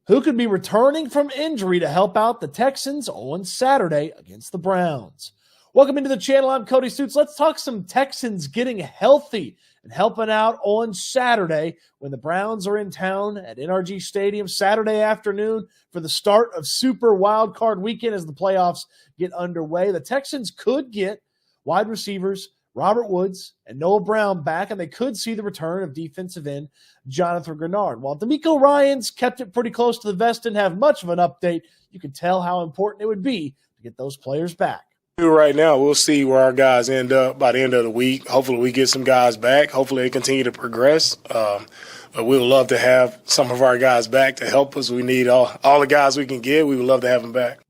who could be returning from injury to help out the Texans on Saturday against the Browns. Welcome into the channel. I'm Cody Stoots. Let's talk some Texans getting healthy and helping out on Saturday when the Browns are in town at NRG Stadium Saturday afternoon for the start of Super Wildcard Weekend as the playoffs get underway. The Texans could get wide receivers Robert Woods and Noah Brown back, and they could see the return of defensive end Jonathan Grenard. While DeMeco Ryans kept it pretty close to the vest, didn't have much of an update, you can tell how important it would be to get those players back. Right now, we'll see where our guys end up by the end of the week. Hopefully we get some guys back. Hopefully they continue to progress. But we would love to have some of our guys back to help us. We need all the guys we can get. We would love to have them back.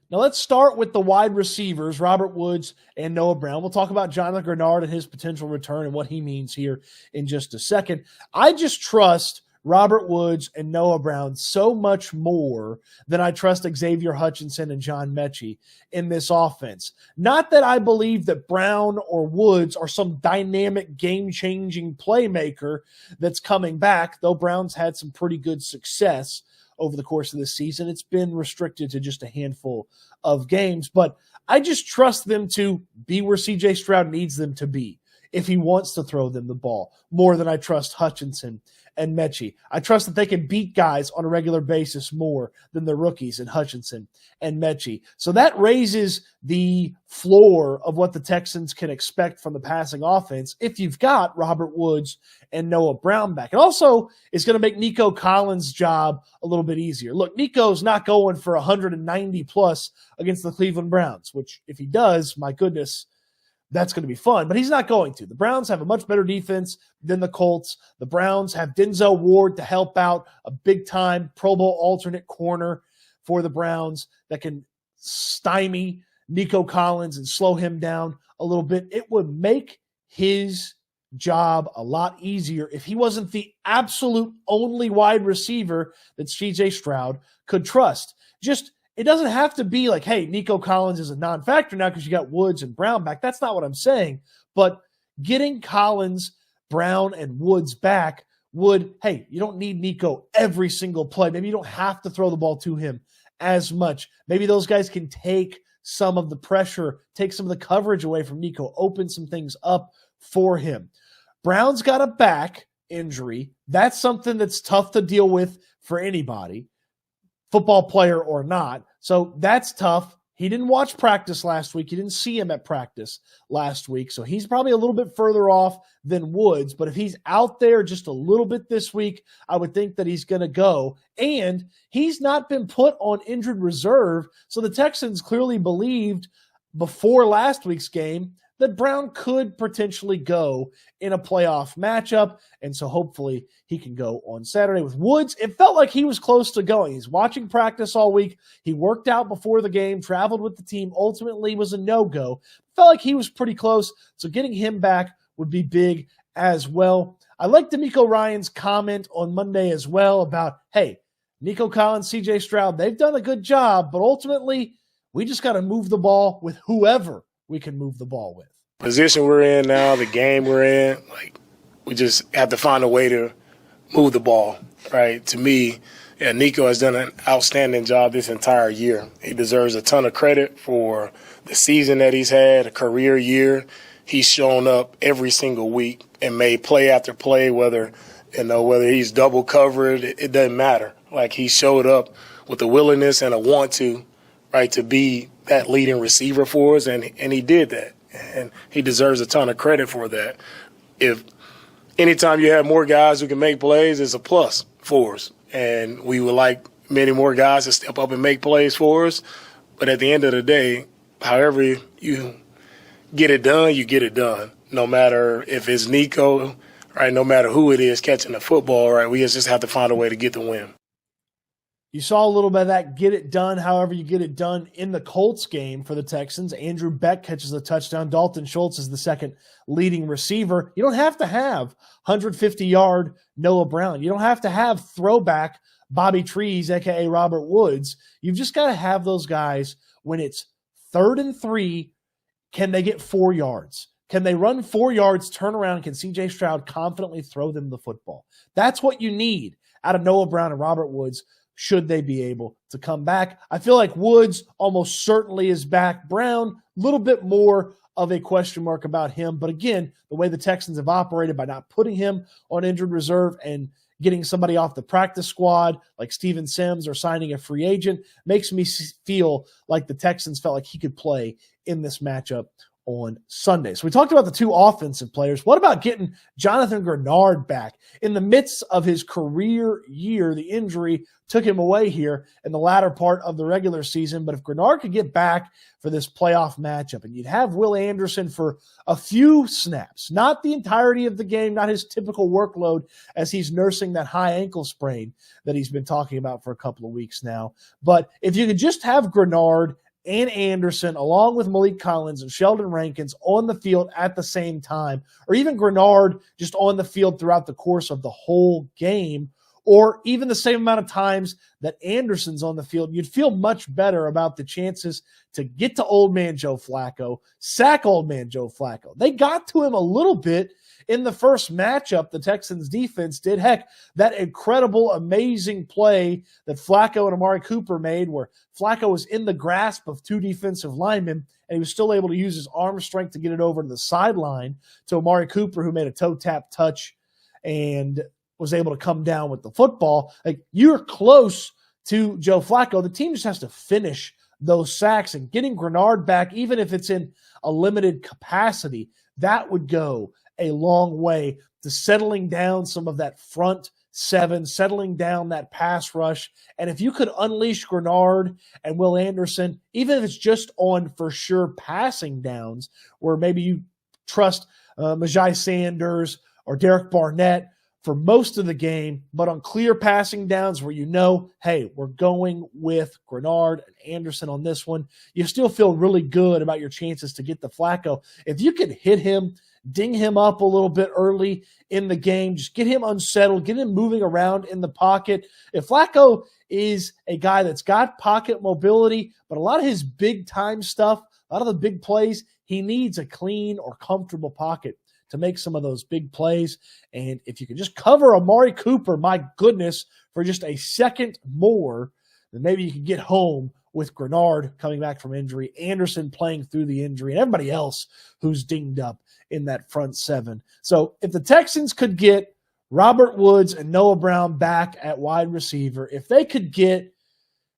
Now let's start with the wide receivers, Robert Woods and Noah Brown. We'll talk about Jonathan Grenard and his potential return and what he means here in just a second. I just trust Robert Woods and Noah Brown so much more than I trust Xavier Hutchinson and John Mechie in this offense. Not that I believe that Brown or Woods are some dynamic, game-changing playmaker that's coming back, though Brown's had some pretty good success over the course of this season. It's been restricted to just a handful of games, but I just trust them to be where C.J. Stroud needs them to be if he wants to throw them the ball, more than I trust Hutchinson and Mechie. I trust that they can beat guys on a regular basis more than the rookies in Hutchinson and Mechie. So that raises the floor of what the Texans can expect from the passing offense if you've got Robert Woods and Noah Brown back. It also is going to make Nico Collins' job a little bit easier. Look, Nico's not going for 190 plus against the Cleveland Browns, which if he does, my goodness, that's going to be fun, but he's not going to. The Browns have a much better defense than the Colts. The Browns have Denzel Ward to help out, a big-time Pro Bowl alternate corner for the Browns that can stymie Nico Collins and slow him down a little bit. It would make his job a lot easier if he wasn't the absolute only wide receiver that C.J. Stroud could trust. It doesn't have to be like, hey, Nico Collins is a non-factor now because you got Woods and Brown back. That's not what I'm saying. But getting Collins, Brown, and Woods back would, hey, you don't need Nico every single play. Maybe you don't have to throw the ball to him as much. Maybe those guys can take some of the pressure, take some of the coverage away from Nico, open some things up for him. Brown's got a back injury. That's something that's tough to deal with for anybody, football player or not. So that's tough. He didn't watch practice last week. You didn't see him at practice last week. So he's probably a little bit further off than Woods. But if he's out there just a little bit this week, I would think that he's going to go. And he's not been put on injured reserve. So the Texans clearly believed before last week's game that Brown could potentially go in a playoff matchup, and so hopefully he can go on Saturday. With Woods, it felt like he was close to going. He's watching practice all week. He worked out before the game, traveled with the team, ultimately was a no-go. Felt like he was pretty close, so getting him back would be big as well. I like DeMeco Ryans' comment on Monday as well about, hey, Nico Collins, C.J. Stroud, they've done a good job, but ultimately we just got to move the ball with whoever we can move the ball with. Position we're in now, the game we're in, we just have to find a way to move the ball, right? To me, Nico has done an outstanding job this entire year. He deserves a ton of credit for the season that he's had, a career year. He's shown up every single week and made play after play, whether he's double covered, it doesn't matter. He showed up with a willingness and a want to, right, to be that leading receiver for us, and he did that. And he deserves a ton of credit for that. If anytime you have more guys who can make plays, it's a plus for us. And we would like many more guys to step up and make plays for us. But at the end of the day, however you get it done, you get it done. No matter if it's Nico, right, no matter who it is catching the football, right, we just have to find a way to get the win. You saw a little bit of that get it done, however you get it done in the Colts game for the Texans. Andrew Beck catches a touchdown. Dalton Schultz is the second leading receiver. You don't have to have 150-yard Noah Brown. You don't have to have throwback Bobby Trees, a.k.a. Robert Woods. You've just got to have those guys when it's 3rd and 3. Can they get 4 yards? Can they run 4 yards, turn around? Can C.J. Stroud confidently throw them the football? That's what you need out of Noah Brown and Robert Woods should they be able to come back. I feel like Woods almost certainly is back. Brown, a little bit more of a question mark about him. But again, the way the Texans have operated by not putting him on injured reserve and getting somebody off the practice squad like Steven Sims or signing a free agent makes me feel like the Texans felt like he could play in this matchup on Sunday. So we talked about the two offensive players. What about getting Jonathan Grenard back? In the midst of his career year, the injury took him away here in the latter part of the regular season. But if Grenard could get back for this playoff matchup, and you'd have Will Anderson for a few snaps, not the entirety of the game, not his typical workload as he's nursing that high ankle sprain that he's been talking about for a couple of weeks now. But if you could just have Grenard and Anderson, along with Malik Collins and Sheldon Rankins on the field at the same time, or even Grenard just on the field throughout the course of the whole game, or even the same amount of times that Anderson's on the field, you'd feel much better about the chances to get to old man Joe Flacco, sack old man Joe Flacco. They got to him a little bit in the first matchup. The Texans defense did. Heck, that incredible, amazing play that Flacco and Amari Cooper made where Flacco was in the grasp of two defensive linemen and he was still able to use his arm strength to get it over to the sideline to Amari Cooper, who made a toe tap touch and was able to come down with the football. Like, you're close to Joe Flacco. The team just has to finish those sacks, and getting Grenard back, even if it's in a limited capacity, that would go a long way to settling down some of that front seven, settling down that pass rush. And if you could unleash Grenard and Will Anderson, even if it's just on for sure passing downs, where maybe you trust Majai Sanders or Derek Barnett for most of the game, but on clear passing downs where you know, hey, we're going with Grenard and Anderson on this one, you still feel really good about your chances to get the Flacco. If you could hit him, ding him up a little bit early in the game, just get him unsettled, get him moving around in the pocket. If Flacco is a guy that's got pocket mobility, but a lot of his big-time stuff, a lot of the big plays, he needs a clean or comfortable pocket to make some of those big plays. And if you can just cover Amari Cooper, my goodness, for just a second more, then maybe you can get home with Grenard coming back from injury, Anderson playing through the injury, and everybody else who's dinged up in that front seven. So if the Texans could get Robert Woods and Noah Brown back at wide receiver, if they could get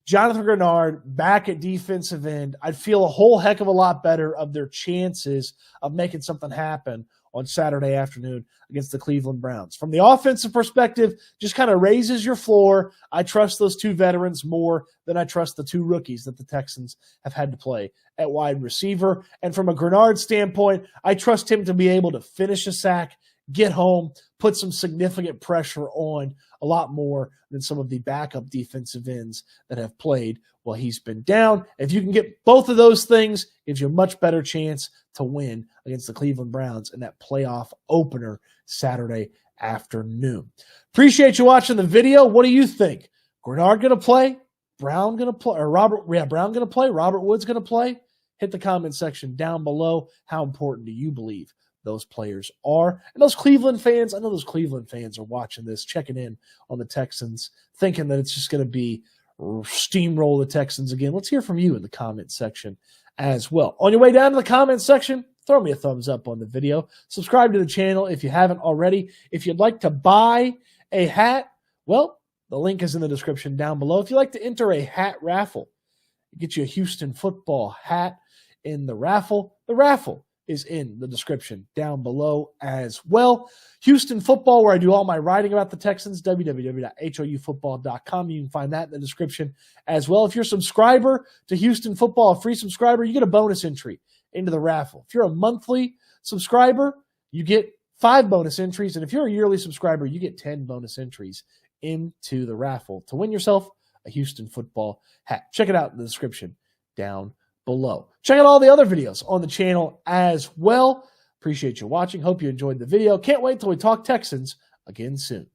Jonathan Grenard back at defensive end, I'd feel a whole heck of a lot better of their chances of making something happen on Saturday afternoon against the Cleveland Browns. From the offensive perspective, just kind of raises your floor. I trust those two veterans more than I trust the two rookies that the Texans have had to play at wide receiver. And from a Grenard standpoint, I trust him to be able to finish a sack, get home, put some significant pressure on a lot more than some of the backup defensive ends that have played while he's been down. If you can get both of those things, it gives you a much better chance to win against the Cleveland Browns in that playoff opener Saturday afternoon. Appreciate you watching the video. What do you think? Grenard going to play? Brown going to play? Or Brown going to play? Robert Woods going to play? Hit the comment section down below. How important do you believe those players are? And those Cleveland fans, I know those Cleveland fans are watching this, checking in on the Texans, thinking that it's just going to be steamroll the Texans again. Let's hear from you in the comment section as well. On your way down to the comment section, throw me a thumbs up on the video. Subscribe to the channel if you haven't already. If you'd like to buy a hat, well, the link is in the description down below. If you'd like to enter a hat raffle, get you a Houston football hat in the raffle is in the description down below as well. Houston football, where I do all my writing about the Texans, www.houfootball.com. You can find that in the description as well. If you're a subscriber to Houston football, a free subscriber, you get a bonus entry into the raffle. If you're a monthly subscriber, you get 5 bonus entries. And if you're a yearly subscriber, you get 10 bonus entries into the raffle to win yourself a Houston football hat. Check it out in the description down below. Check out all the other videos on the channel as well. Appreciate you watching. Hope you enjoyed the video. Can't wait till we talk Texans again soon.